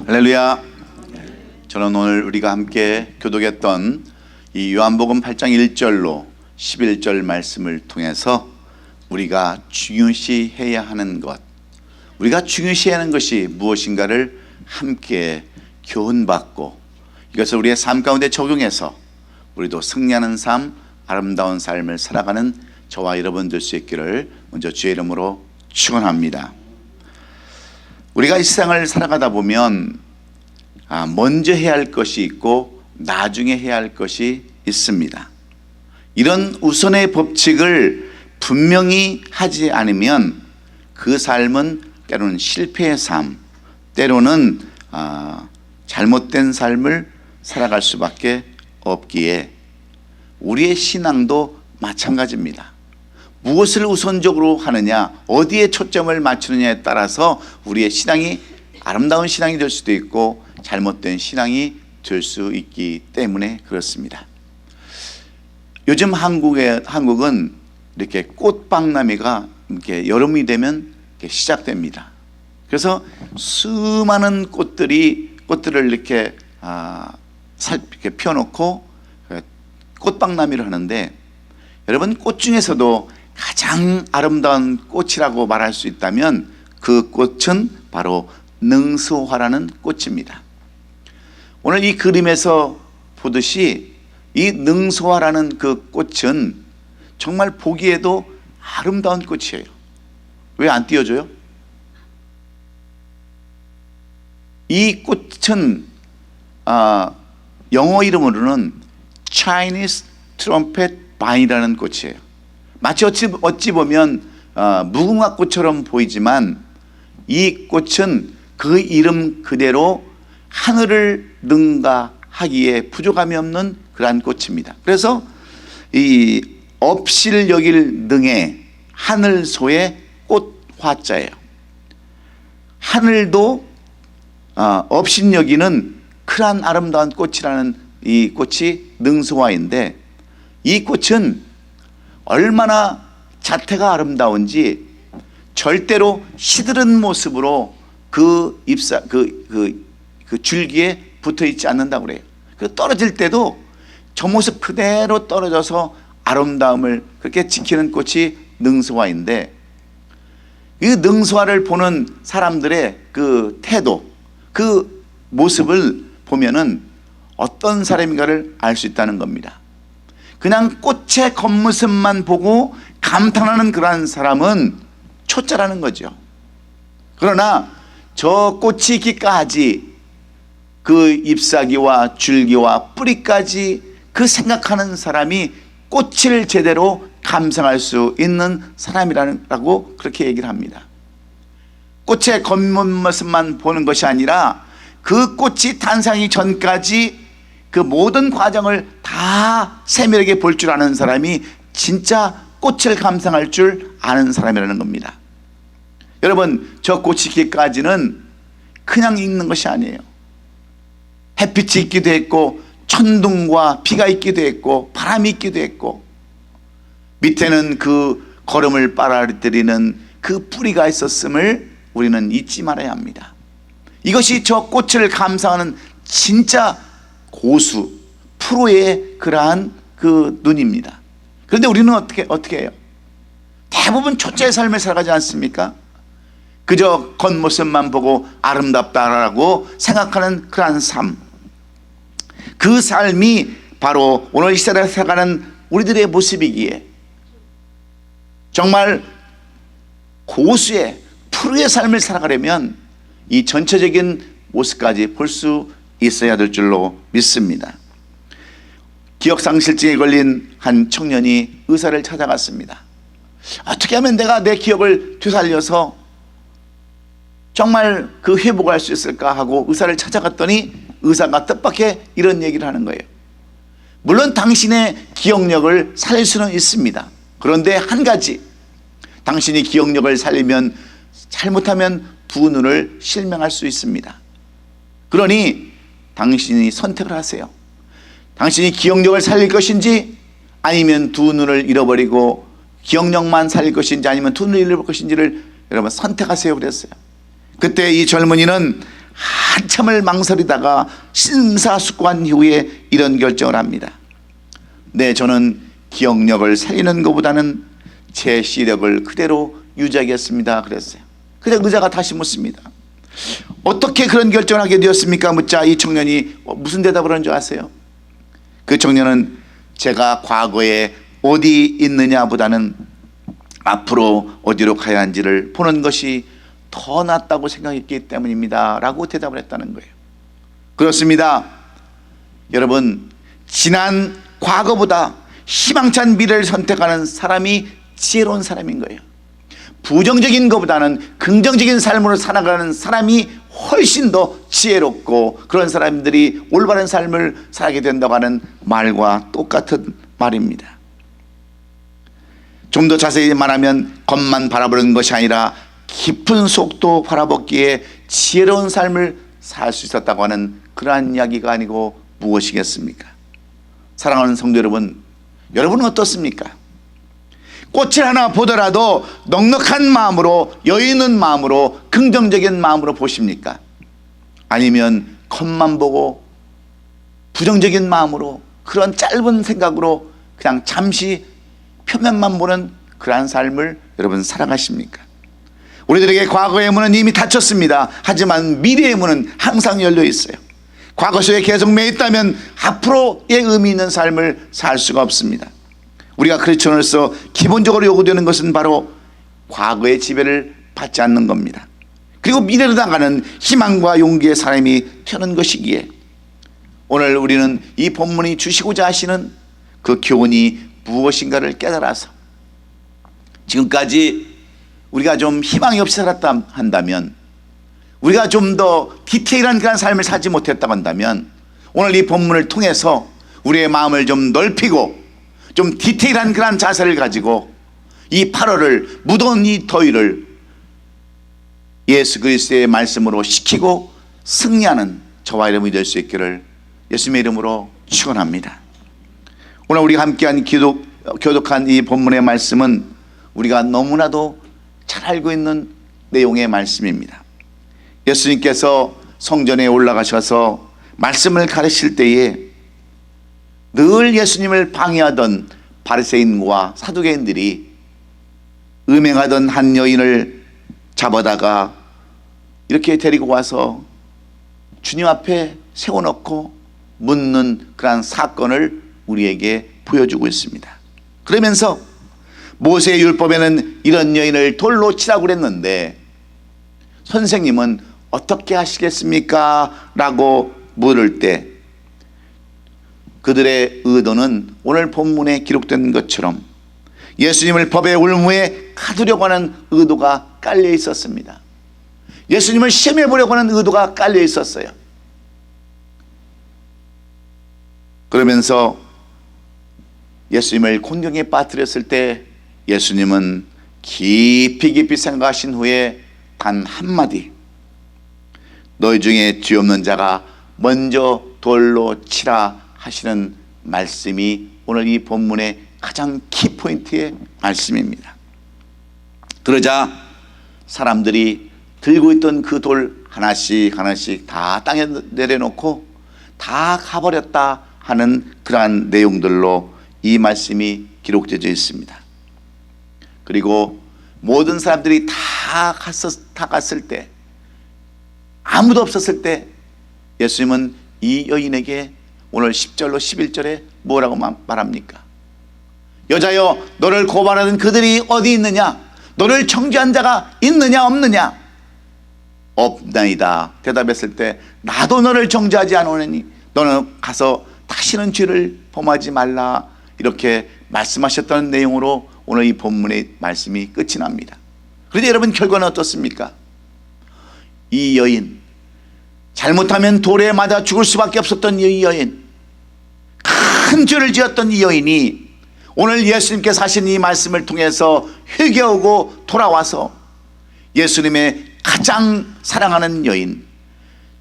할렐루야. 저는 오늘 우리가 함께 교독했던 이 요한복음 8장 1절로 11절 말씀을 통해서 우리가 중요시해야 하는 것, 우리가 중요시해야 하는 것이 무엇인가를 함께 교훈받고 이것을 우리의 삶 가운데 적용해서 우리도 승리하는 삶, 아름다운 삶을 살아가는 저와 여러분 될 수 있기를 먼저 주의 이름으로 축원합니다. 우리가 이 세상을 살아가다 보면 먼저 해야 할 것이 있고 나중에 해야 할 것이 있습니다. 이런 우선의 법칙을 분명히 하지 않으면 그 삶은 때로는 실패의 삶, 때로는 잘못된 삶을 살아갈 수밖에 없기에 우리의 신앙도 마찬가지입니다. 무엇을 우선적으로 하느냐, 어디에 초점을 맞추느냐에 따라서 우리의 신앙이 아름다운 신앙이 될 수도 있고 잘못된 신앙이 될 수 있기 때문에 그렇습니다. 요즘 한국은 이렇게 꽃박람회가 이렇게 여름이 되면 이렇게 시작됩니다. 그래서 수많은 꽃들을 이렇게 이렇게 펴놓고 꽃박람회를 하는데, 여러분, 꽃 중에서도 가장 아름다운 꽃이라고 말할 수 있다면 그 꽃은 바로 능소화라는 꽃입니다. 오늘 이 그림에서 보듯이 이 능소화라는 그 꽃은 정말 보기에도 아름다운 꽃이에요. 왜 안 띄워줘요? 이 꽃은 영어 이름으로는 Chinese Trumpet Vine이라는 꽃이에요. 마치 어찌 보면 무궁화꽃처럼 보이지만 이 꽃은 그 이름 그대로 하늘을 능가하기에 부족함이 없는 그러한 꽃입니다. 그래서 이 업실 여길 능에 하늘소의 꽃화자예요. 하늘도 업신 여기는 크란 아름다운 꽃이라는 이 꽃이 능소화인데, 이 꽃은 얼마나 자태가 아름다운지 절대로 시드른 모습으로 그 줄기에 붙어 있지 않는다고 그래요. 그 떨어질 때도 저 모습 그대로 떨어져서 아름다움을 그렇게 지키는 꽃이 능소화인데, 이 능소화를 보는 사람들의 그 태도, 그 모습을 보면은 어떤 사람인가를 알 수 있다는 겁니다. 그냥 꽃의 겉모습만 보고 감탄하는 그러한 사람은 초짜라는 거죠. 그러나 저 꽃이 있기까지 그 잎사귀와 줄기와 뿌리까지 그 생각하는 사람이 꽃을 제대로 감상할 수 있는 사람이라고 그렇게 얘기를 합니다. 꽃의 겉모습만 보는 것이 아니라 그 꽃이 탄생하기 전까지 그 모든 과정을 다 세밀하게 볼 줄 아는 사람이 진짜 꽃을 감상할 줄 아는 사람이라는 겁니다. 여러분, 저 꽃이 있기까지는 그냥 있는 것이 아니에요. 햇빛이 있기도 했고 천둥과 비가 있기도 했고 바람이 있기도 했고 밑에는 그 거름을 빨아들이는 그 뿌리가 있었음을 우리는 잊지 말아야 합니다. 이것이 저 꽃을 감상하는 진짜 고수, 프로의 그러한 그 눈입니다. 그런데 우리는 어떻게 해요? 대부분 초짜의 삶을 살아가지 않습니까? 그저 겉모습만 보고 아름답다라고 생각하는 그러한 삶, 그 삶이 바로 오늘 이 시대에 살아가는 우리들의 모습이기에 정말 고수의 프로의 삶을 살아가려면 이 전체적인 모습까지 볼 수 있어야 될 줄로 믿습니다. 기억상실증에 걸린 한 청년이 의사를 찾아갔습니다. 어떻게 하면 내가 내 기억을 되살려서 정말 그 회복할 수 있을까 하고 의사를 찾아갔더니 의사가 뜻밖의 이런 얘기를 하는 거예요. 물론 당신의 기억력을 살릴 수는 있습니다. 그런데 한 가지, 당신이 기억력을 살리면 잘못하면 두 눈을 실명할 수 있습니다. 그러니 당신이 선택을 하세요. 당신이 기억력을 살릴 것인지 아니면 두 눈을 잃어버리고 기억력만 살릴 것인지 아니면 두 눈을 잃어버릴 것인지를 여러분 선택하세요 그랬어요. 그때 이 젊은이는 한참을 망설이다가 심사숙고한 이후에 이런 결정을 합니다. 네, 저는 기억력을 살리는 것보다는 제 시력을 그대로 유지하겠습니다 그랬어요. 그래서 의사가 다시 묻습니다. 어떻게 그런 결정을 하게 되었습니까? 묻자 이 청년이 무슨 대답을 한 줄 아세요? 그 청년은 제가 과거에 어디 있느냐보다는 앞으로 어디로 가야 하는지를 보는 것이 더 낫다고 생각했기 때문입니다 라고 대답을 했다는 거예요. 그렇습니다. 여러분, 지난 과거보다 희망찬 미래를 선택하는 사람이 지혜로운 사람인 거예요. 부정적인 것보다는 긍정적인 삶으로 살아가는 사람이 훨씬 더 지혜롭고, 그런 사람들이 올바른 삶을 살게 된다고 하는 말과 똑같은 말입니다. 좀 더 자세히 말하면 겉만 바라보는 것이 아니라 깊은 속도 바라보기에 지혜로운 삶을 살 수 있었다고 하는 그러한 이야기가 아니고 무엇이겠습니까? 사랑하는 성도 여러분, 여러분은 어떻습니까? 꽃을 하나 보더라도 넉넉한 마음으로, 여유 있는 마음으로, 긍정적인 마음으로 보십니까? 아니면 겉만 보고 부정적인 마음으로, 그런 짧은 생각으로 그냥 잠시 표면만 보는 그러한 삶을 여러분 살아가십니까? 우리들에게 과거의 문은 이미 닫혔습니다. 하지만 미래의 문은 항상 열려 있어요. 과거 속에 계속 매 있다면 앞으로의 의미 있는 삶을 살 수가 없습니다. 우리가 크리스천으로서 기본적으로 요구되는 것은 바로 과거의 지배를 받지 않는 겁니다. 그리고 미래로 나가는 희망과 용기의 사람이 되는 것이기에 오늘 우리는 이 본문이 주시고자 하시는 그 교훈이 무엇인가를 깨달아서, 지금까지 우리가 좀 희망이 없이 살았다 한다면, 우리가 좀 더 디테일한 그런 삶을 살지 못했다고 한다면, 오늘 이 본문을 통해서 우리의 마음을 좀 넓히고 좀 디테일한 그런 자세를 가지고 이 8월을, 무더운 이 더위를 예수 그리스도의 말씀으로 식히고 승리하는 저와 여러분이 될 수 있기를 예수님의 이름으로 축원합니다. 오늘 우리가 함께한 교독한 이 본문의 말씀은 우리가 너무나도 잘 알고 있는 내용의 말씀입니다. 예수님께서 성전에 올라가셔서 말씀을 가르칠 때에 늘 예수님을 방해하던 바리새인과 사두개인들이 음행하던 한 여인을 잡아다가 이렇게 데리고 와서 주님 앞에 세워놓고 묻는 그러한 사건을 우리에게 보여주고 있습니다. 그러면서 모세의 율법에는 이런 여인을 돌로 치라고 그랬는데 선생님은 어떻게 하시겠습니까? 라고 물을 때 그들의 의도는 오늘 본문에 기록된 것처럼 예수님을 법의 올무에 가두려고 하는 의도가 깔려 있었습니다. 예수님을 시험해 보려고 하는 의도가 깔려 있었어요. 그러면서 예수님을 곤경에 빠뜨렸을 때 예수님은 깊이 생각하신 후에 단 한마디, 너희 중에 죄 없는 자가 먼저 돌로 치라 하시는 말씀이 오늘 이 본문의 가장 키포인트의 말씀입니다. 그러자 사람들이 들고 있던 그 돌 하나씩 다 땅에 내려놓고 다 가버렸다 하는 그러한 내용들로 이 말씀이 기록되어 있습니다. 그리고 모든 사람들이 다 갔을 때, 아무도 없었을 때 예수님은 이 여인에게 오늘 10절로 11절에 뭐라고 말합니까? 여자여, 너를 고발하는 그들이 어디 있느냐? 너를 정죄한 자가 있느냐 없느냐? 없나이다 대답했을 때, 나도 너를 정죄하지 않으니 너는 가서 다시는 죄를 범하지 말라, 이렇게 말씀하셨다는 내용으로 오늘 이 본문의 말씀이 끝이 납니다. 그런데 여러분, 결과는 어떻습니까? 이 여인, 잘못하면 돌에 맞아 죽을 수밖에 없었던 이 여인, 큰 죄를 지었던 이 여인이 오늘 예수님께서 하신 이 말씀을 통해서 회개하고 돌아와서 예수님의 가장 사랑하는 여인,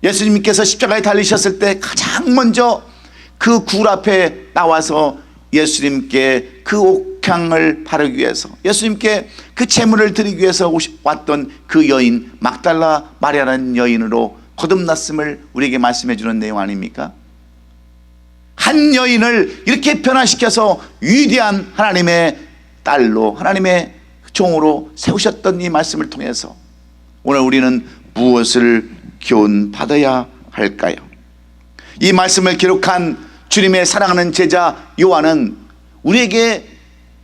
예수님께서 십자가에 달리셨을 때 가장 먼저 그 굴 앞에 나와서 예수님께 그 옥향을 바르기 위해서, 예수님께 그 제물을 드리기 위해서 왔던 그 여인, 막달라 마리아라는 여인으로 거듭났음을 우리에게 말씀해 주는 내용 아닙니까? 한 여인을 이렇게 변화시켜서 위대한 하나님의 딸로, 하나님의 종으로 세우셨던 이 말씀을 통해서 오늘 우리는 무엇을 교훈받아야 할까요? 이 말씀을 기록한 주님의 사랑하는 제자 요한은 우리에게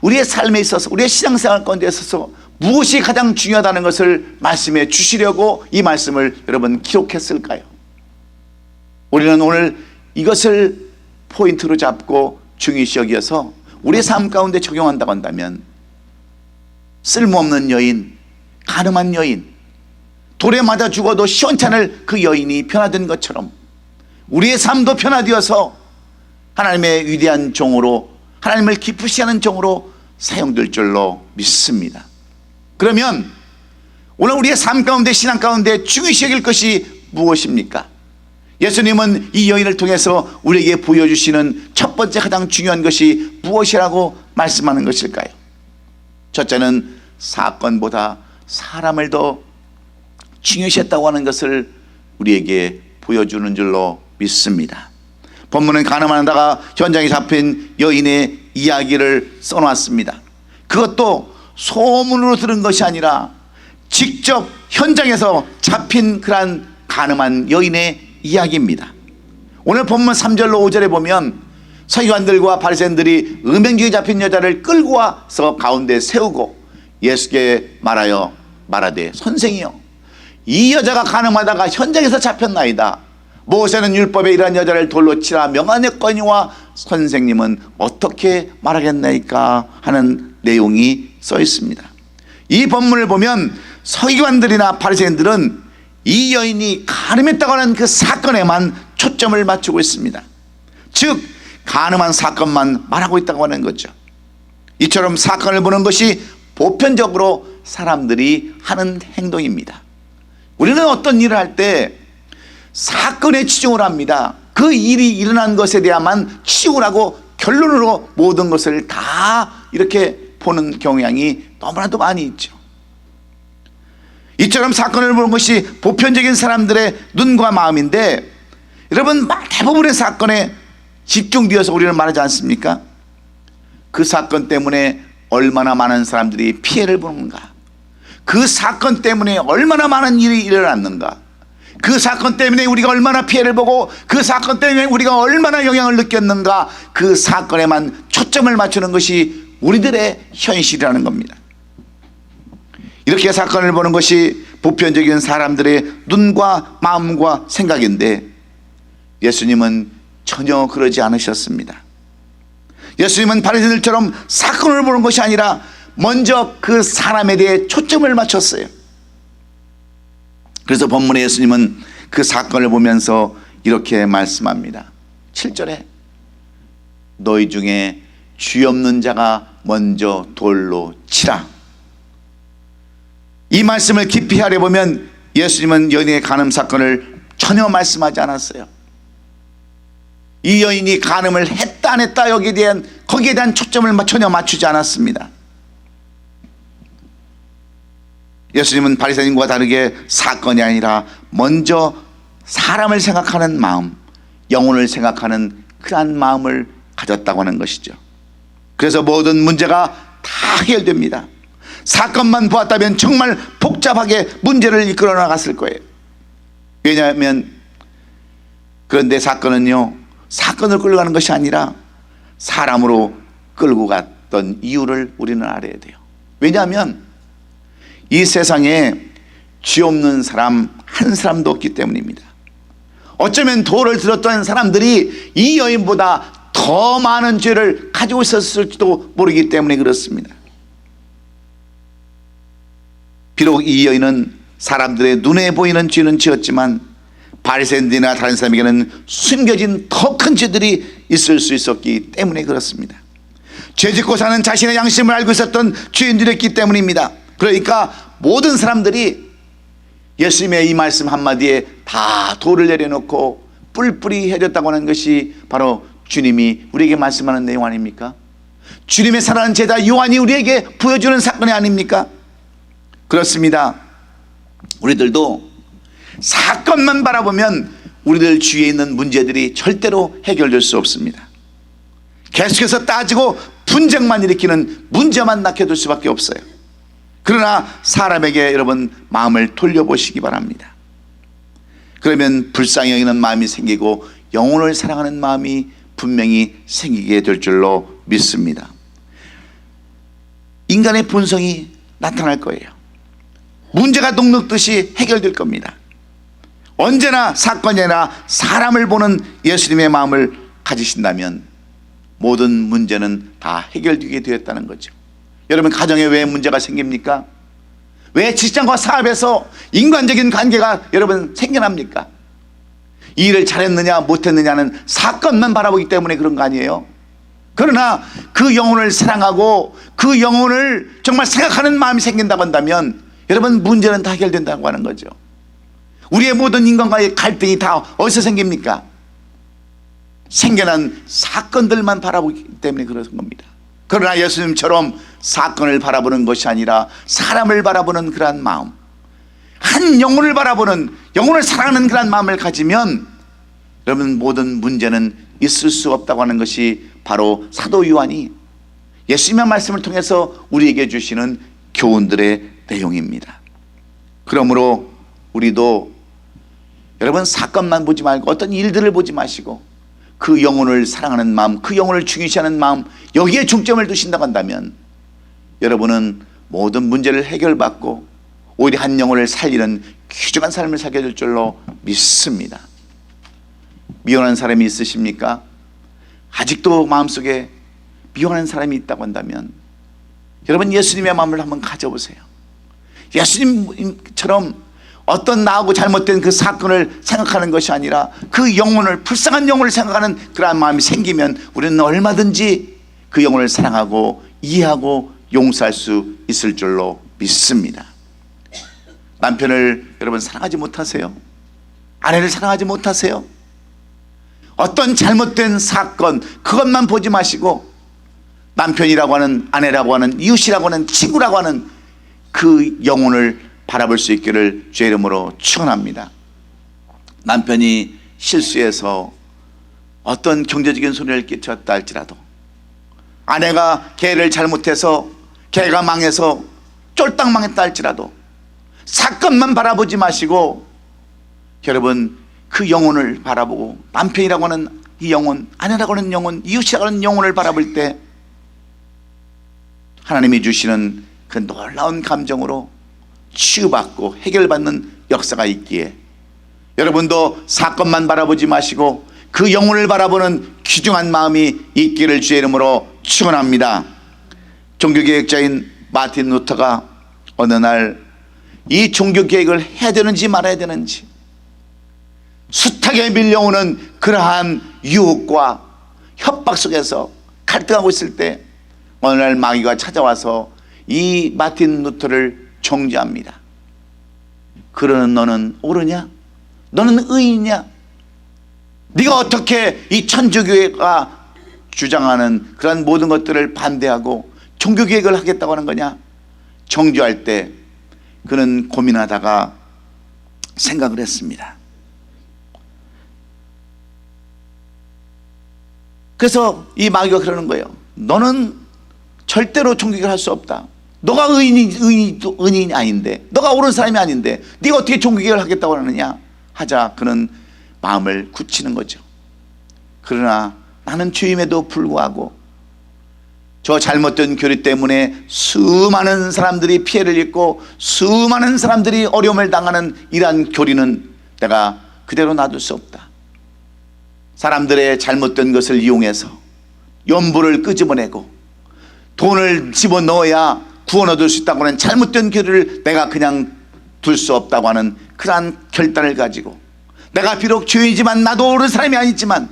우리의 삶에 있어서, 우리의 신앙생활 가운데 있어서 무엇이 가장 중요하다는 것을 말씀해 주시려고 이 말씀을 여러분 기록했을까요? 우리는 오늘 이것을 포인트로 잡고 중요시 여겨서 우리의 삶 가운데 적용한다고 한다면 쓸모없는 여인, 가늠한 여인, 돌에 맞아 죽어도 시원찮을 그 여인이 변화된 것처럼 우리의 삶도 변화되어서 하나님의 위대한 종으로, 하나님을 기쁘시 하는 종으로 사용될 줄로 믿습니다. 그러면 오늘 우리의 삶 가운데, 신앙 가운데 중요시 여길 것이 무엇입니까? 예수님은 이 여인을 통해서 우리에게 보여주시는 첫 번째 가장 중요한 것이 무엇이라고 말씀하는 것일까요? 첫째는 사건보다 사람을 더 중요시했다고 하는 것을 우리에게 보여주는 줄로 믿습니다. 본문은 가늠하다가 현장에 잡힌 여인의 이야기를 써놨습니다. 그것도 소문으로 들은 것이 아니라 직접 현장에서 잡힌 그러한 가늠한 여인의 이야기입니다. 오늘 본문 3절로 5절에 보면 서기관들과 바리새인들이 음행중에 잡힌 여자를 끌고 와서 가운데 세우고 예수께 말하되 선생이여, 이 여자가 가늠하다가 현장에서 잡혔나이다. 모세는 율법에 이러한 여자를 돌로 치라 명하였거니와 선생님은 어떻게 말하겠나이까 하는 내용이 써 있습니다. 이 본문을 보면 서기관들이나 바리새인들은 이 여인이 가늠했다고 하는 그 사건에만 초점을 맞추고 있습니다. 즉 가늠한 사건만 말하고 있다고 하는 거죠. 이처럼 사건을 보는 것이 보편적으로 사람들이 하는 행동입니다. 우리는 어떤 일을 할 때 사건에 치중을 합니다. 그 일이 일어난 것에 대한만 치중을 하고 결론으로 모든 것을 다 이렇게 보는 경향이 너무나도 많이 있죠. 이처럼 사건을 보는 것이 보편적인 사람들의 눈과 마음인데, 여러분 대부분의 사건에 집중되어서 우리는 말하지 않습니까? 그 사건 때문에 얼마나 많은 사람들이 피해를 보는가, 그 사건 때문에 얼마나 많은 일이 일어났는가, 그 사건 때문에 우리가 얼마나 피해를 보고 그 사건 때문에 우리가 얼마나 영향을 느꼈는가, 그 사건에만 초점을 맞추는 것이 우리들의 현실이라는 겁니다. 이렇게 사건을 보는 것이 보편적인 사람들의 눈과 마음과 생각인데 예수님은 전혀 그러지 않으셨습니다. 예수님은 바리새인들처럼 사건을 보는 것이 아니라 먼저 그 사람에 대해 초점을 맞췄어요. 그래서 본문에 예수님은 그 사건을 보면서 이렇게 말씀합니다. 7절에 너희 중에 죄 없는 자가 먼저 돌로 치라. 이 말씀을 깊이 알아보면 예수님은 여인의 간음 사건을 전혀 말씀하지 않았어요. 이 여인이 간음을 했다 안 했다 거기에 대한 초점을 전혀 맞추지 않았습니다. 예수님은 바리새인과 다르게 사건이 아니라 먼저 사람을 생각하는 마음, 영혼을 생각하는 그러한 마음을 가졌다고 하는 것이죠. 그래서 모든 문제가 다 해결됩니다. 사건만 보았다면 정말 복잡하게 문제를 이끌어 나갔을 거예요. 왜냐하면 그런데 사건은요, 사건을 끌고 가는 것이 아니라 사람으로 끌고 갔던 이유를 우리는 알아야 돼요. 왜냐하면 이 세상에 죄 없는 사람 한 사람도 없기 때문입니다. 어쩌면 돌을 들었던 사람들이 이 여인보다 더 많은 죄를 가지고 있었을지도 모르기 때문에 그렇습니다. 비록 이 여인은 사람들의 눈에 보이는 죄는 지었지만 바리새인들이나 다른 사람에게는 숨겨진 더 큰 죄들이 있을 수 있었기 때문에 그렇습니다. 죄짓고 사는 자신의 양심을 알고 있었던 죄인들이었기 때문입니다. 그러니까 모든 사람들이 예수님의 이 말씀 한마디에 다 돌을 내려놓고 뿔뿔이 헤렸다고 하는 것이 바로 주님이 우리에게 말씀하는 내용 아닙니까? 주님의 사랑하는 제자 요한이 우리에게 보여주는 사건이 아닙니까? 그렇습니다. 우리들도 사건만 바라보면 우리들 주위에 있는 문제들이 절대로 해결될 수 없습니다. 계속해서 따지고 분쟁만 일으키는 문제만 낳게 수밖에 없어요. 그러나 사람에게 여러분 마음을 돌려보시기 바랍니다. 그러면 불쌍히 여기는 마음이 생기고 영혼을 사랑하는 마음이 분명히 생기게 될 줄로 믿습니다. 인간의 본성이 나타날 거예요. 문제가 녹록듯이 해결될 겁니다. 언제나 사건이 아니라 사람을 보는 예수님의 마음을 가지신다면 모든 문제는 다 해결되게 되었다는 거죠. 여러분, 가정에 왜 문제가 생깁니까? 왜 직장과 사업에서 인간적인 관계가 여러분 생겨납니까? 이 일을 잘했느냐 못했느냐는 사건만 바라보기 때문에 그런 거 아니에요? 그러나 그 영혼을 사랑하고 그 영혼을 정말 생각하는 마음이 생긴다고 한다면 여러분, 문제는 다 해결된다고 하는 거죠. 우리의 모든 인간과의 갈등이 다 어디서 생깁니까? 생겨난 사건들만 바라보기 때문에 그런 겁니다. 그러나 예수님처럼 사건을 바라보는 것이 아니라 사람을 바라보는 그러한 마음, 한 영혼을 바라보는, 영혼을 사랑하는 그러한 마음을 가지면 여러분 모든 문제는 있을 수 없다고 하는 것이 바로 사도 요한이 예수님의 말씀을 통해서 우리에게 주시는 교훈들의 내용입니다. 그러므로 우리도 여러분 사건만 보지 말고 어떤 일들을 보지 마시고 그 영혼을 사랑하는 마음, 그 영혼을 중요시하는 마음, 여기에 중점을 두신다고 한다면 여러분은 모든 문제를 해결받고 오히려 한 영혼을 살리는 귀중한 삶을 살게 될 줄로 믿습니다. 미워하는 사람이 있으십니까? 아직도 마음속에 미워하는 사람이 있다고 한다면 여러분 예수님의 마음을 한번 가져보세요. 예수님처럼 어떤 나하고 잘못된 그 사건을 생각하는 것이 아니라 그 영혼을, 불쌍한 영혼을 생각하는 그러한 마음이 생기면 우리는 얼마든지 그 영혼을 사랑하고 이해하고 용서할 수 있을 줄로 믿습니다. 남편을 여러분 사랑하지 못하세요? 아내를 사랑하지 못하세요? 어떤 잘못된 사건 그것만 보지 마시고 남편이라고 하는, 아내라고 하는, 이웃이라고 하는, 친구라고 하는 그 영혼을 바라볼 수 있기를 주의 이름으로 축원합니다. 남편이 실수해서 어떤 경제적인 손해를 끼쳤다 할지라도, 아내가 개를 잘못해서 개가 망해서 쫄딱 망했다 할지라도 사건만 바라보지 마시고 여러분 그 영혼을 바라보고 남편이라고 하는 이 영혼, 아내라고 하는 영혼, 이웃이라고 하는 영혼을 바라볼 때 하나님이 주시는 그 놀라운 감정으로 치유받고 해결받는 역사가 있기에 여러분도 사건만 바라보지 마시고 그 영혼을 바라보는 귀중한 마음이 있기를 주의 이름으로 축원합니다. 종교개혁자인 마틴 루터가 어느 날 이 종교개혁을 해야 되는지 말아야 되는지 숱하게 밀려오는 그러한 유혹과 협박 속에서 갈등하고 있을 때 어느 날 마귀가 찾아와서 이 마틴 루터를 정죄합니다. 그러는 너는 옳으냐? 너는 의인이냐? 네가 어떻게 이 천주교회가 주장하는 그런 모든 것들을 반대하고 종교개혁을 하겠다고 하는 거냐? 정죄할 때 그는 고민하다가 생각을 했습니다. 그래서 이 마귀가 그러는 거예요. 너는 절대로 종교개혁을 할 수 없다. 너가 의인이 아닌데, 너가 옳은 사람이 아닌데 네가 어떻게 종교개혁을 하겠다고 하느냐 하자 그는 마음을 굳히는 거죠. 그러나 나는 주임에도 불구하고 저 잘못된 교리 때문에 수많은 사람들이 피해를 입고 수많은 사람들이 어려움을 당하는 이러한 교리는 내가 그대로 놔둘 수 없다. 사람들의 잘못된 것을 이용해서 연부를 끄집어내고 돈을 집어넣어야 구원 얻을 수 있다고 하는 잘못된 교리를 내가 그냥 둘 수 없다고 하는 그러한 결단을 가지고 내가 비록 죄인이지만 나도 옳은 사람이 아니지만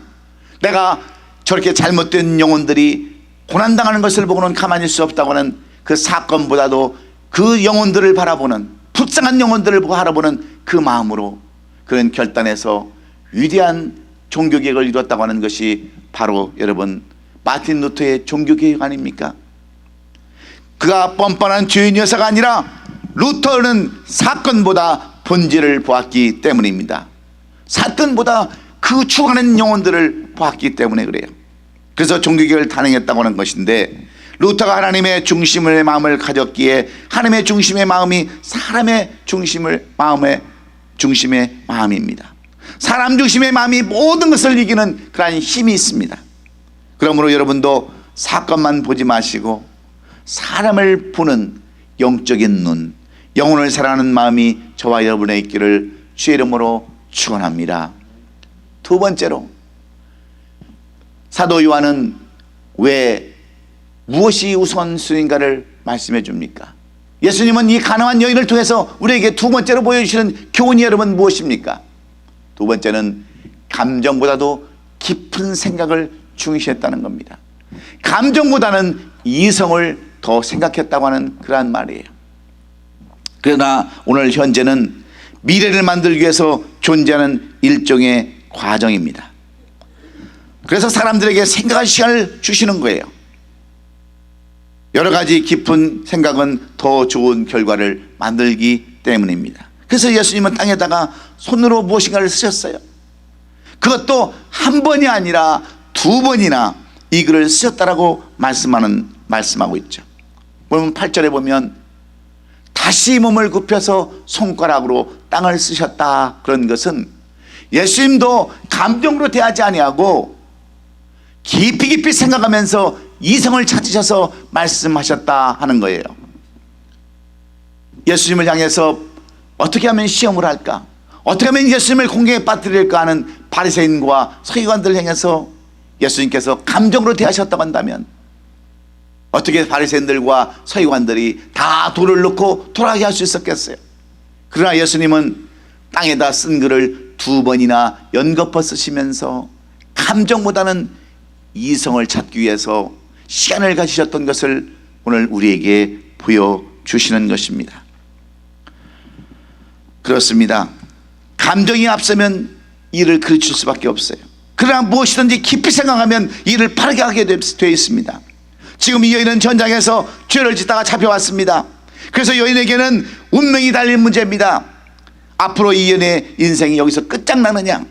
내가 저렇게 잘못된 영혼들이 고난당하는 것을 보고는 가만히 있을 수 없다고 하는 그 사건보다도 그 영혼들을 바라보는, 불쌍한 영혼들을 바라보는 그 마음으로 그런 결단해서 위대한 종교개혁을 이루었다고 하는 것이 바로 여러분 마틴 루터의 종교개혁 아닙니까? 그가 뻔뻔한 죄인이어서가 아니라 루터는 사건보다 본질을 보았기 때문입니다. 사탄보다 그 죽어가는 영혼들을 보았기 때문에 그래요. 그래서 종교개혁을 단행했다고 하는 것인데, 루터가 하나님의 중심의 마음을 가졌기에 하나님의 중심의 마음이 사람의 마음의 중심의 마음입니다. 사람 중심의 마음이 모든 것을 이기는 그러한 힘이 있습니다. 그러므로 여러분도 사건만 보지 마시고 사람을 보는 영적인 눈, 영혼을 사랑하는 마음이 저와 여러분의 있기를 주의 이름으로 축원합니다. 두 번째로, 사도 요한은 왜 무엇이 우선순위인가를 말씀해 줍니까? 예수님은 이 가난한 여인을 통해서 우리에게 두 번째로 보여주시는 교훈이 여러분 무엇입니까? 두 번째는 감정보다도 깊은 생각을 중시했다는 겁니다. 감정보다는 이성을 더 생각했다고 하는 그러한 말이에요. 그러나 오늘 현재는 미래를 만들기 위해서 존재하는 일종의 과정입니다. 그래서 사람들에게 생각할 시간을 주시는 거예요. 여러 가지 깊은 생각은 더 좋은 결과를 만들기 때문입니다. 그래서 예수님은 땅에다가 손으로 무엇인가를 쓰셨어요. 그것도 한 번이 아니라 두 번이나 이 글을 쓰셨다라고 말씀하고 있죠. 보면 8절에 보면 다시 몸을 굽혀서 손가락으로 땅을 쓰셨다. 그런 것은 예수님도 감정으로 대하지 아니하고 깊이 생각하면서 이성을 찾으셔서 말씀하셨다 하는 거예요. 예수님을 향해서 어떻게 하면 시험을 할까, 어떻게 하면 예수님을 공경에 빠뜨릴까 하는 바리새인과 서기관들을 향해서 예수님께서 감정으로 대하셨다고 한다면 어떻게 바리새인들과 서기관들이 다 돌을 넣고 돌아가게 할 수 있었겠어요? 그러나 예수님은 땅에다 쓴 글을 두 번이나 연거푸 쓰시면서 감정보다는 이성을 찾기 위해서 시간을 가지셨던 것을 오늘 우리에게 보여주시는 것입니다. 그렇습니다. 감정이 앞서면 일을 그르칠 수밖에 없어요. 그러나 무엇이든지 깊이 생각하면 일을 빠르게 하게 되어 있습니다. 지금 이 여인은 전장에서 죄를 짓다가 잡혀왔습니다. 그래서 여인에게는 운명이 달린 문제입니다. 앞으로 이 여인의 인생이 여기서 끝장나느냐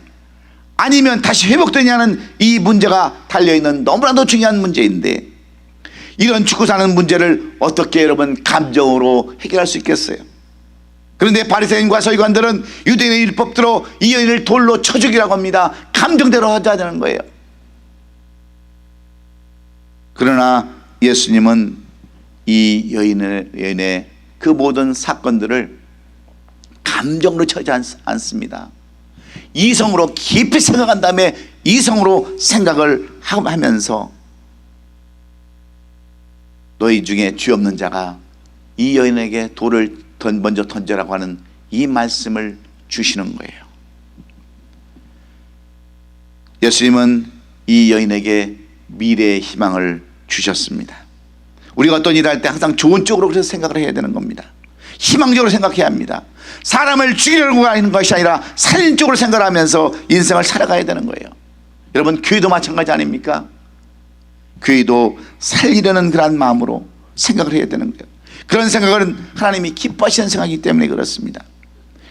아니면 다시 회복되냐는 이 문제가 달려있는 너무나도 중요한 문제인데, 이런 죽고 사는 문제를 어떻게 여러분 감정으로 해결할 수 있겠어요? 그런데 바리새인과 서기관들은 유대인의 율법대로 이 여인을 돌로 쳐 죽이라고 합니다. 감정대로 하자는 거예요. 그러나 예수님은 이 여인의 그 모든 사건들을 감정으로 처지 않습니다. 이성으로 깊이 생각한 다음에 이성으로 생각을 하면서 너희 중에 죄 없는 자가 이 여인에게 돌을 먼저 던져라고 하는 이 말씀을 주시는 거예요. 예수님은 이 여인에게 미래의 희망을 주셨습니다. 우리가 어떤 일을 할 때 항상 좋은 쪽으로 그래서 생각을 해야 되는 겁니다. 희망적으로 생각해야 합니다. 사람을 죽이려고 하는 것이 아니라 살인 쪽으로 생각을 하면서 인생을 살아가야 되는 거예요. 여러분, 교회도 마찬가지 아닙니까? 교회도 살리려는 그런 마음으로 생각을 해야 되는 거예요. 그런 생각은 하나님이 기뻐하시는 생각이기 때문에 그렇습니다.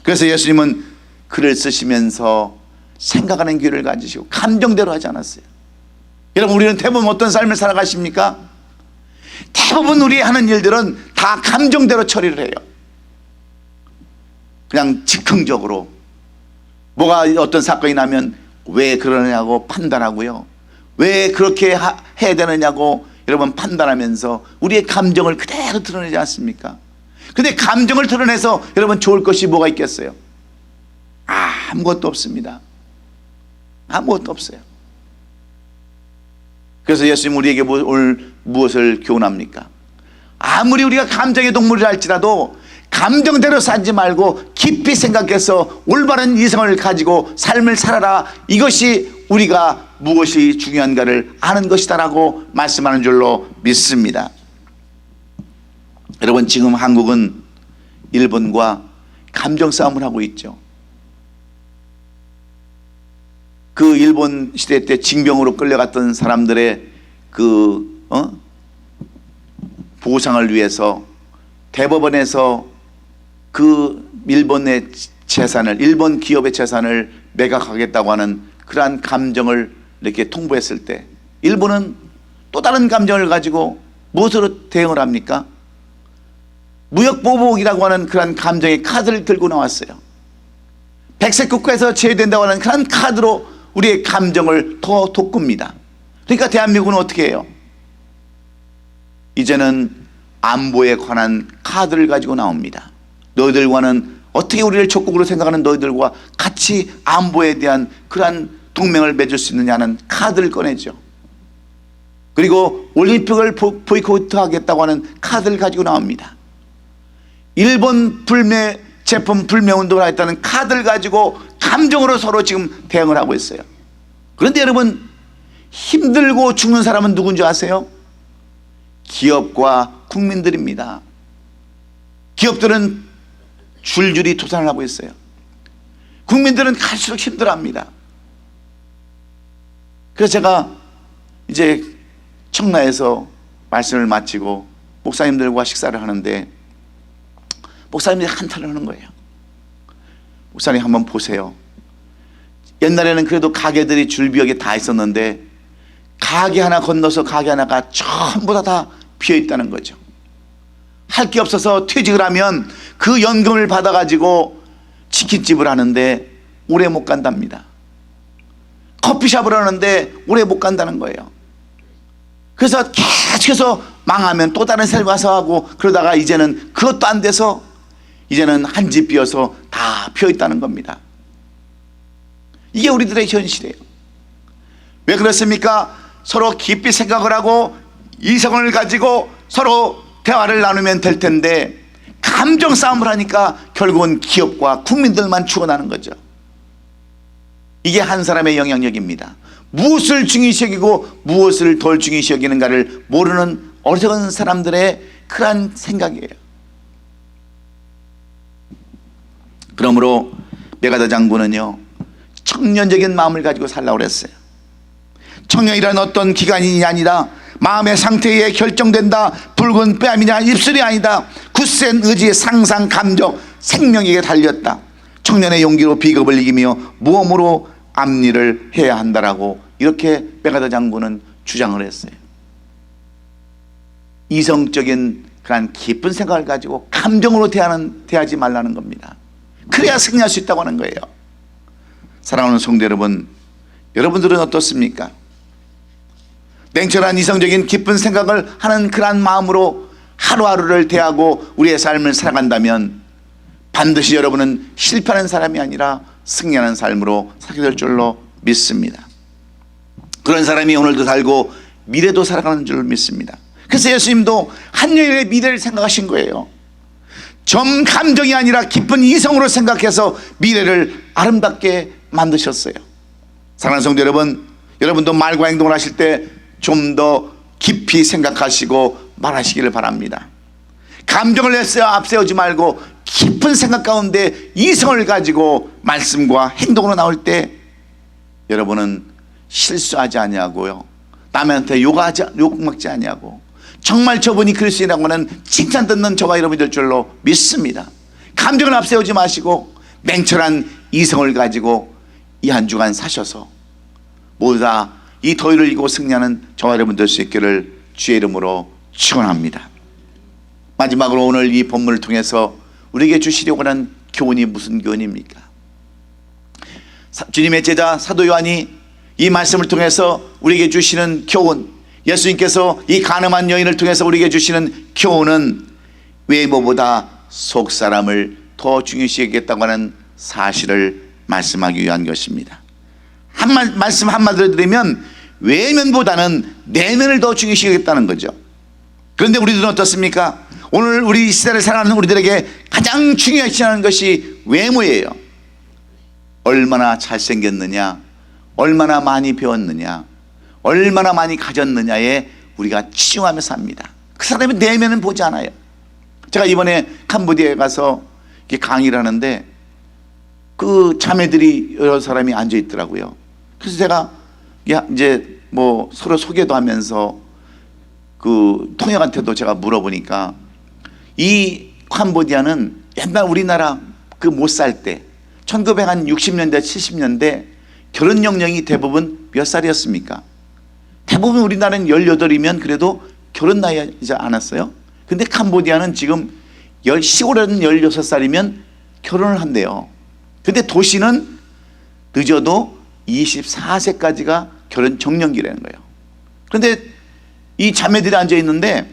그래서 예수님은 글을 쓰시면서 생각하는 귀를 가지시고 감정대로 하지 않았어요. 여러분, 우리는 대부분 어떤 삶을 살아가십니까? 대부분 우리 하는 일들은 다 감정대로 처리를 해요. 그냥 즉흥적으로 뭐가 어떤 사건이 나면 왜 그러느냐고 판단하고요, 왜 그렇게 해야 되느냐고 여러분 판단하면서 우리의 감정을 그대로 드러내지 않습니까? 근데 감정을 드러내서 여러분 좋을 것이 뭐가 있겠어요? 아무것도 없습니다. 아무것도 없어요. 그래서 예수님 우리에게 오늘 무엇을 교훈합니까? 아무리 우리가 감정의 동물이라 할지라도 감정대로 살지 말고 깊이 생각해서 올바른 이성을 가지고 삶을 살아라. 이것이 우리가 무엇이 중요한가를 아는 것이다라고 말씀하는 줄로 믿습니다. 여러분, 지금 한국은 일본과 감정 싸움을 하고 있죠. 그 일본 시대 때 징병으로 끌려갔던 사람들의 보상을 위해서 대법원에서 그 일본의 재산을, 일본 기업의 재산을 매각하겠다고 하는 그러한 감정을 이렇게 통보했을 때 일본은 또 다른 감정을 가지고 무엇으로 대응을 합니까? 무역보복이라고 하는 그러한 감정의 카드를 들고 나왔어요. 백색 국가에서 제외된다고 하는 그런 카드로 우리의 감정을 더 돋굽니다. 그러니까 대한민국은 어떻게 해요? 이제는 안보에 관한 카드를 가지고 나옵니다. 너희들과는 어떻게 우리를 적국으로 생각하는 너희들과 같이 안보에 대한 그러한 동맹을 맺을 수 있느냐는 카드를 꺼내죠. 그리고 올림픽을 보이콧하겠다고 하는 카드를 가지고 나옵니다. 일본 제품 불매 운동을 하겠다는 카드를 가지고 감정으로 서로 지금 대응을 하고 있어요. 그런데 여러분, 힘들고 죽는 사람은 누군지 아세요? 기업과 국민들입니다. 기업들은 줄줄이 도산을 하고 있어요. 국민들은 갈수록 힘들어합니다. 그래서 제가 이제 청라에서 말씀을 마치고 목사님들과 식사를 하는데 목사님들이 한탄을 하는 거예요. 목사님 한번 보세요. 옛날에는 그래도 가게들이 줄비어게 다 있었는데 가게 하나 건너서 가게 하나가 전부 다 비어 있다는 거죠. 할 게 없어서 퇴직을 하면 그 연금을 받아가지고 치킨집을 하는데 오래 못 간답니다. 커피숍을 하는데 오래 못 간다는 거예요. 그래서 계속해서 망하면 또 다른 새 가서 하고 그러다가 이제는 그것도 안 돼서 이제는 한 집 비어서 다 비어 있다는 겁니다. 이게 우리들의 현실이에요. 왜 그렇습니까? 서로 깊이 생각을 하고 이성을 가지고 서로 대화를 나누면 될 텐데 감정 싸움을 하니까 결국은 기업과 국민들만 죽어나는 거죠. 이게 한 사람의 영향력입니다. 무엇을 중요시 여기고 무엇을 덜 중요시 여기는가를 모르는 어리석은 사람들의 그러한 생각이에요. 그러므로 메가더 장군은요, 청년적인 마음을 가지고 살라고 그랬어요. 청년이란 어떤 기간이 아니라 마음의 상태에 결정된다. 붉은 뺨이냐 입술이 아니다. 굳센 의지의 상상, 감정, 생명에게 달렸다. 청년의 용기로 비겁을 이기며 모험으로 앞일을 해야 한다라고 이렇게 메가더 장군은 주장을 했어요. 이성적인 그런 깊은 생각을 가지고 감정으로 대하지 말라는 겁니다. 그래야 승리할 수 있다고 하는 거예요. 사랑하는 성도 여러분, 여러분들은 어떻습니까? 냉철한 이성적인 깊은 생각을 하는 그러한 마음으로 하루하루를 대하고 우리의 삶을 살아간다면 반드시 여러분은 실패하는 사람이 아니라 승리하는 삶으로 살게 될 줄로 믿습니다. 그런 사람이 오늘도 살고 미래도 살아가는 줄 믿습니다. 그래서 예수님도 한 여인의 미래를 생각하신 거예요. 점 감정이 아니라 깊은 이성으로 생각해서 미래를 아름답게 만드셨어요. 사랑하는 성도 여러분, 여러분도 말과 행동을 하실 때 좀 더 깊이 생각하시고 말하시기를 바랍니다. 감정을 앞세우지 말고 깊은 생각 가운데 이성을 가지고 말씀과 행동으로 나올 때 여러분은 실수하지 아니하고요, 남한테 욕먹지 아니하고 정말 저분이 그리스도인이라고 하는 칭찬 듣는 저와 여러분이 될 줄로 믿습니다. 감정을 앞세우지 마시고 냉철한 이성을 가지고 이 한 주간 사셔서 모두 다 이 더위를 이기고 승리하는 저와 여러분 될 수 있기를 주의 이름으로 축원합니다. 마지막으로 오늘 이 본문을 통해서 우리에게 주시려고 하는 교훈이 무슨 교훈입니까? 주님의 제자 사도 요한이 이 말씀을 통해서 우리에게 주시는 교훈, 예수님께서 이 간음한 여인을 통해서 우리에게 주시는 교훈은 외모보다 속사람을 더 중요시 여기겠다고 하는 사실을 말씀하기 위한 것입니다. 말씀 한마디로 드리면 외면보다는 내면을 더 중요시 여기겠다는 거죠. 그런데 우리들은 어떻습니까? 오늘 우리 이 시대를 살아가는 우리들에게 가장 중요시 하는 것이 외모예요. 얼마나 잘생겼느냐, 얼마나 많이 배웠느냐, 얼마나 많이 가졌느냐에 우리가 치중하며 삽니다. 그 사람의 내면은 보지 않아요. 제가 이번에 캄보디아에 가서 강의를 하는데 그 자매들이 여러 사람이 앉아 있더라고요. 그래서 제가 이제 뭐 서로 소개도 하면서 그 통역한테도 제가 물어보니까 이 캄보디아는 옛날 우리나라 그 못 살 때 1960년대 70년대 결혼 연령이 대부분 몇 살이었습니까? 대부분 우리나라는 18이면 그래도 결혼 나이지 않았어요? 근데 캄보디아는 지금 시골에는 16살이면 결혼을 한대요. 근데 도시는 늦어도 24세까지가 결혼 적령기라는 거예요. 그런데 이 자매들이 앉아 있는데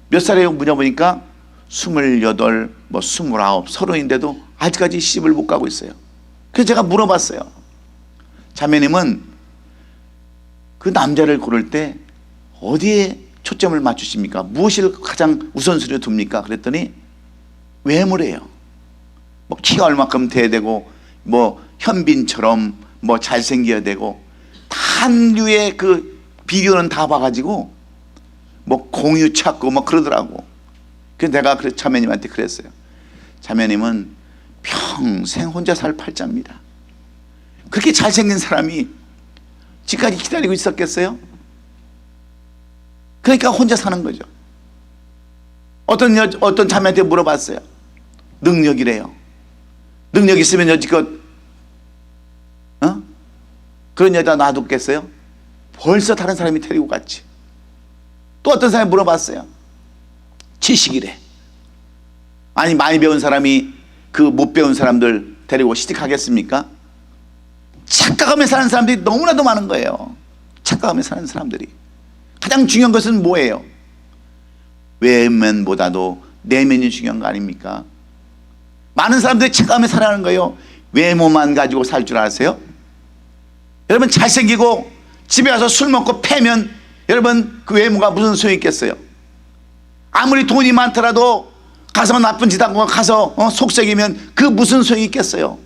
몇 살이에요? 물어보니까 28, 29, 30인데도 아직까지 시집을 못 가고 있어요. 그래서 제가 물어봤어요. 자매님은 그 남자를 고를 때 어디에 초점을 맞추십니까? 무엇을 가장 우선순위로 둡니까? 그랬더니 외모래요. 뭐 키가 얼마큼 돼야 되고, 뭐 현빈처럼 뭐 잘생겨야 되고, 한류의 그 비교는 다 봐가지고 뭐 공유 찾고 뭐 그러더라고. 그래서 내가 자매님한테 그랬어요. 자매님은 평생 혼자 살 팔자입니다. 그렇게 잘생긴 사람이 지금까지 기다리고 있었겠어요? 그러니까 혼자 사는 거죠. 어떤 자매한테 물어봤어요. 능력이래요. 능력 있으면 여지껏 그런 여자 놔뒀겠어요? 벌써 다른 사람이 데리고 갔지. 또 어떤 사람이 물어봤어요. 지식이래. 아니 많이 배운 사람이 그 못 배운 사람들 데리고 시집가겠습니까? 착각하며 사는 사람들이 너무나도 많은 거예요. 착각하며 사는 사람들이. 가장 중요한 것은 뭐예요? 외면보다도 내면이 중요한 거 아닙니까? 많은 사람들이 착각하며 살아가는 거예요. 외모만 가지고 살 줄 아세요? 여러분 잘생기고 집에 와서 술 먹고 패면 여러분 그 외모가 무슨 소용이 있겠어요? 아무리 돈이 많더라도 가서 나쁜 짓 하고 가서 속썩이면 그 무슨 소용이 있겠어요?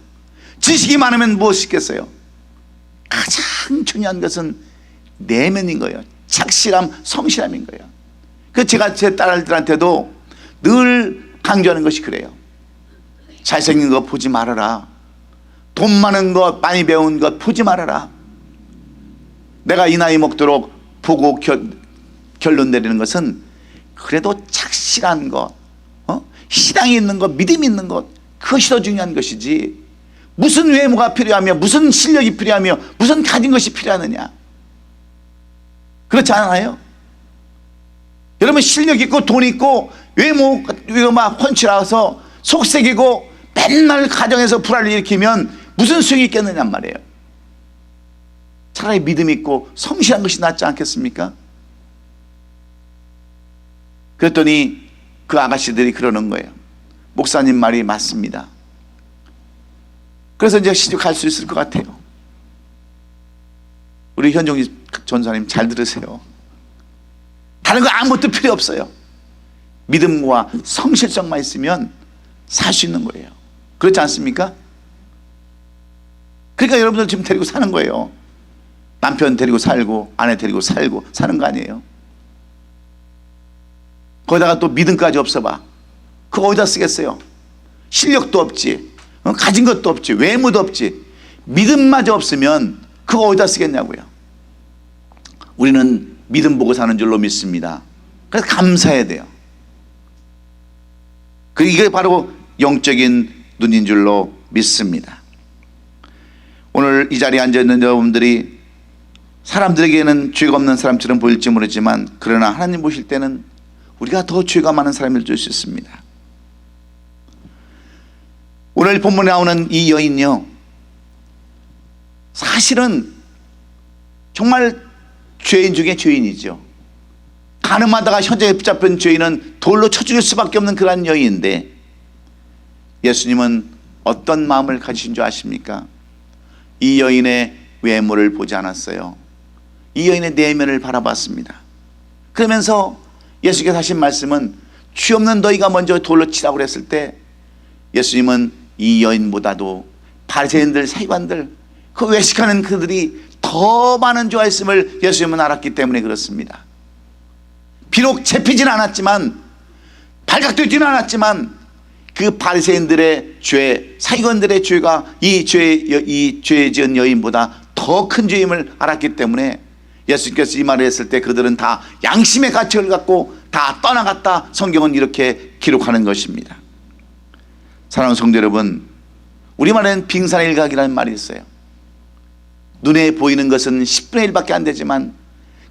지식이 많으면 무엇이 있겠어요? 가장 중요한 것은 내면인 거예요. 착실함, 성실함인 거예요. 그 제가 제 딸들한테도 늘 강조하는 것이 그래요. 잘생긴 거 보지 말아라. 돈 많은 것, 많이 배운 것 보지 말아라. 내가 이 나이 먹도록 보고 결론 내리는 것은 그래도 착실한 것, 신앙이 있는 것, 믿음이 있는 것, 그것이 더 중요한 것이지 무슨 외모가 필요하며 무슨 실력이 필요하며 무슨 가진 것이 필요하느냐. 그렇지 않아요? 여러분 실력 있고 돈 있고 외모가 훤칠해서 속색이고 맨날 가정에서 불화를 일으키면 무슨 소용이 있겠느냐 말이에요. 차라리 믿음 있고 성실한 것이 낫지 않겠습니까? 그랬더니 그 아가씨들이 그러는 거예요. 목사님 말이 맞습니다. 그래서 이제 시집갈 수 있을 것 같아요. 우리 현종희 전사님 잘 들으세요. 다른 거 아무것도 필요 없어요. 믿음과 성실성만 있으면 살 수 있는 거예요. 그렇지 않습니까? 그러니까 여러분들 지금 데리고 사는 거예요. 남편 데리고 살고 아내 데리고 살고 사는 거 아니에요? 거기다가 또 믿음까지 없어봐. 그거 어디다 쓰겠어요? 실력도 없지, 가진 것도 없지, 외모도 없지, 믿음마저 없으면 그거 어디다 쓰겠냐고요. 우리는 믿음 보고 사는 줄로 믿습니다. 그래서 감사해야 돼요. 이게 바로 영적인 눈인 줄로 믿습니다. 오늘 이 자리에 앉아있는 여러분들이 사람들에게는 죄가 없는 사람처럼 보일지 모르지만 그러나 하나님 보실 때는 우리가 더 죄가 많은 사람일 수 있습니다. 오늘 본문에 나오는 이 여인요, 사실은 정말 죄인 중에 죄인이죠. 가늠하다가 현장에 붙잡힌 죄인은 돌로 쳐 죽일 수밖에 없는 그런 여인인데 예수님은 어떤 마음을 가지신 줄 아십니까? 이 여인의 외모를 보지 않았어요. 이 여인의 내면을 바라봤습니다. 그러면서 예수께서 하신 말씀은 죄 없는 너희가 먼저 돌로 치라고 그랬을 때 예수님은 이 여인보다도 바리새인들, 세관들, 그 외식하는 그들이 더 많은 죄가 있음을 예수님은 알았기 때문에 그렇습니다. 비록 잡히지는 않았지만, 발각되지는 않았지만 그 바리새인들의 죄, 사기관들의 죄가 이 죄 지은 여인보다 더 큰 죄임을 알았기 때문에 예수님께서 이 말을 했을 때 그들은 다 양심의 가책을 갖고 다 떠나갔다. 성경은 이렇게 기록하는 것입니다. 사랑하는 성도 여러분, 우리말에는 빙산일각이라는 말이 있어요. 눈에 보이는 것은 10분의 1밖에 안 되지만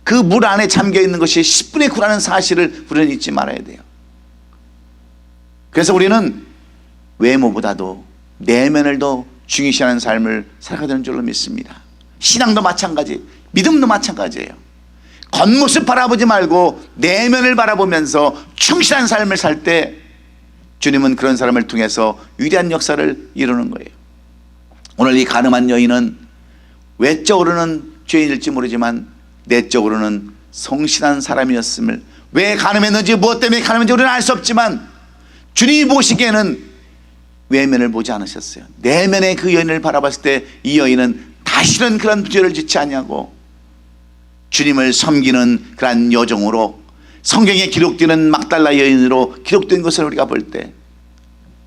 그 물 안에 잠겨 있는 것이 10분의 9라는 사실을 우리는 잊지 말아야 돼요. 그래서 우리는 외모보다도 내면을 더 중요시하는 삶을 살아가야 되는 줄로 믿습니다. 신앙도 마찬가지, 믿음도 마찬가지예요. 겉모습 바라보지 말고 내면을 바라보면서 충실한 삶을 살 때 주님은 그런 사람을 통해서 위대한 역사를 이루는 거예요. 오늘 이 가늠한 여인은 외적으로는 죄인일지 모르지만 내적으로는 성실한 사람이었음을, 왜 가늠했는지 무엇 때문에 가늠했는지 우리는 알 수 없지만 주님이 보시기에는 외면을 보지 않으셨어요. 내면의 그 여인을 바라봤을 때 이 여인은 다시는 그런 죄를 짓지 않냐고 주님을 섬기는 그런 여정으로 성경에 기록되는 막달라 여인으로 기록된 것을 우리가 볼 때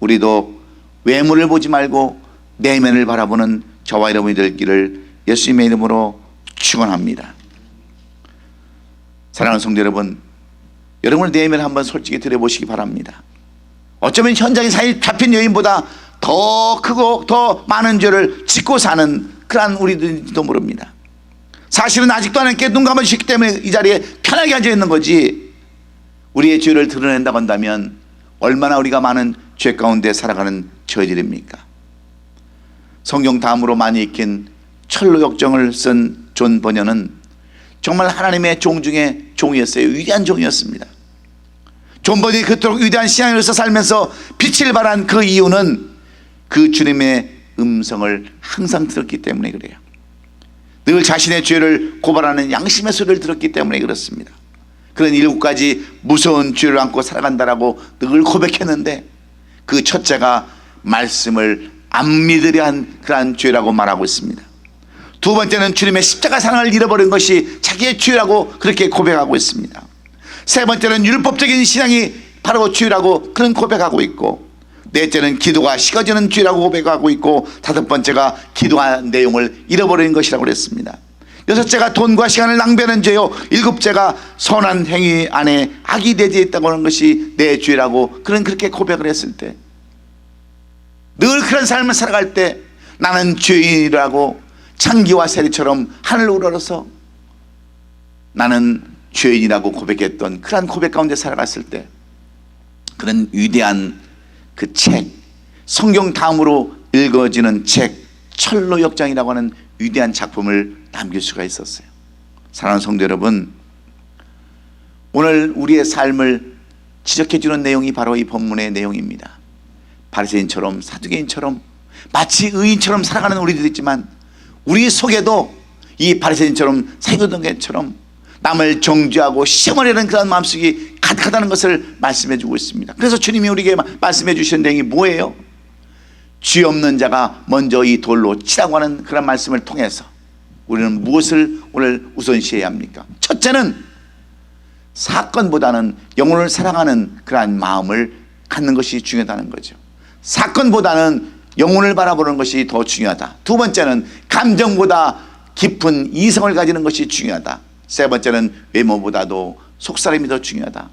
우리도 외모를 보지 말고 내면을 바라보는 저와 여러분이 될 길을 예수님의 이름으로 축원합니다. 사랑하는 성도 여러분, 여러분의 내면을 한번 솔직히 들여보시기 바랍니다. 어쩌면 현장에 사이 잡힌 여인보다 더 크고 더 많은 죄를 짓고 사는 그러한 우리들도 모릅니다. 사실은 아직도 하나님께 눈 감아주셨기 때문에 이 자리에 편하게 앉아 있는 거지, 우리의 죄를 드러낸다고 한다면 얼마나 우리가 많은 죄 가운데 살아가는 저희들입니까? 성경 다음으로 많이 읽힌 철로 역정을 쓴 존 버녀는 정말 하나님의 종 중에 종이었어요. 위대한 종이었습니다. 존 버녀이 그토록 위대한 신앙으로서 살면서 빛을 발한 그 이유는 그 주님의 음성을 항상 들었기 때문에 그래요. 늘 자신의 죄를 고발하는 양심의 소리를 들었기 때문에 그렇습니다. 그런 7가지 무서운 죄를 안고 살아간다라고 늘 고백했는데 그 첫째가 말씀을 안 믿으려 한 그러한 죄라고 말하고 있습니다. 두 번째는 주님의 십자가 사랑을 잃어버린 것이 자기의 죄라고 그렇게 고백하고 있습니다. 세 번째는 율법적인 신앙이 바로 죄라고 그런 고백하고 있고, 넷째는 기도가 식어지는 죄라고 고백하고 있고, 다섯 번째가 기도한 내용을 잃어버린 것이라고 그랬습니다. 여섯째가 돈과 시간을 낭비하는 죄요, 일곱째가 선한 행위 안에 악이 내재해 있다고 하는 것이 내 죄라고 그렇게 고백을 했을 때, 늘 그런 삶을 살아갈 때 나는 죄인이라고 창기와 세리처럼 하늘 우러러서 나는 죄인이라고 고백했던 그러한 고백 가운데 살아갔을 때 그런 위대한 그 책, 성경 다음으로 읽어지는 책 철로 역정이라고 하는 위대한 작품을 남길 수가 있었어요. 사랑하는 성도 여러분, 오늘 우리의 삶을 지적해 주는 내용이 바로 이 본문의 내용입니다. 바리새인처럼 사두개인처럼 마치 의인처럼 살아가는 우리도 있지만 우리 속에도 이 바리새인처럼 사두개인처럼 남을 정죄하고 시험하려는 그런 마음속이 가득하다는 것을 말씀해 주고 있습니다. 그래서 주님이 우리에게 말씀해 주신 내용이 뭐예요? 죄 없는 자가 먼저 이 돌로 치라고 하는 그런 말씀을 통해서 우리는 무엇을 오늘 우선시해야 합니까? 첫째는 사건보다는 영혼을 사랑하는 그러한 마음을 갖는 것이 중요하다는 거죠. 사건보다는 영혼을 바라보는 것이 더 중요하다. 두 번째는 감정보다 깊은 이성을 가지는 것이 중요하다. 세 번째는 외모보다도 속사람이 더 중요하다.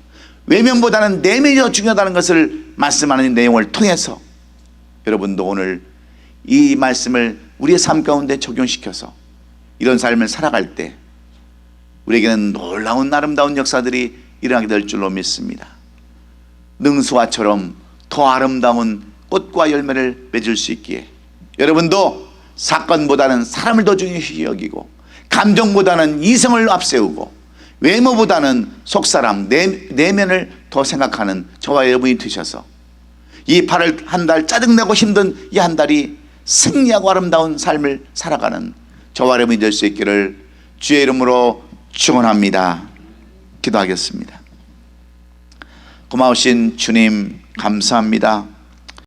외면보다는 내면이 더 중요하다는 것을 말씀하는 내용을 통해서 여러분도 오늘 이 말씀을 우리의 삶 가운데 적용시켜서 이런 삶을 살아갈 때 우리에게는 놀라운 아름다운 역사들이 일어나게 될 줄로 믿습니다. 능수화처럼 더 아름다운 꽃과 열매를 맺을 수 있기에 여러분도 사건보다는 사람을 더 중요시 여기고, 감정보다는 이성을 앞세우고, 외모보다는 속사람 내면을 더 생각하는 저와 여러분이 되셔서 이 8월 한 달 짜증내고 힘든 이 한 달이 승리하고 아름다운 삶을 살아가는 저와 여러분이 될 수 있기를 주의 이름으로 축원합니다. 기도하겠습니다. 고마우신 주님 감사합니다.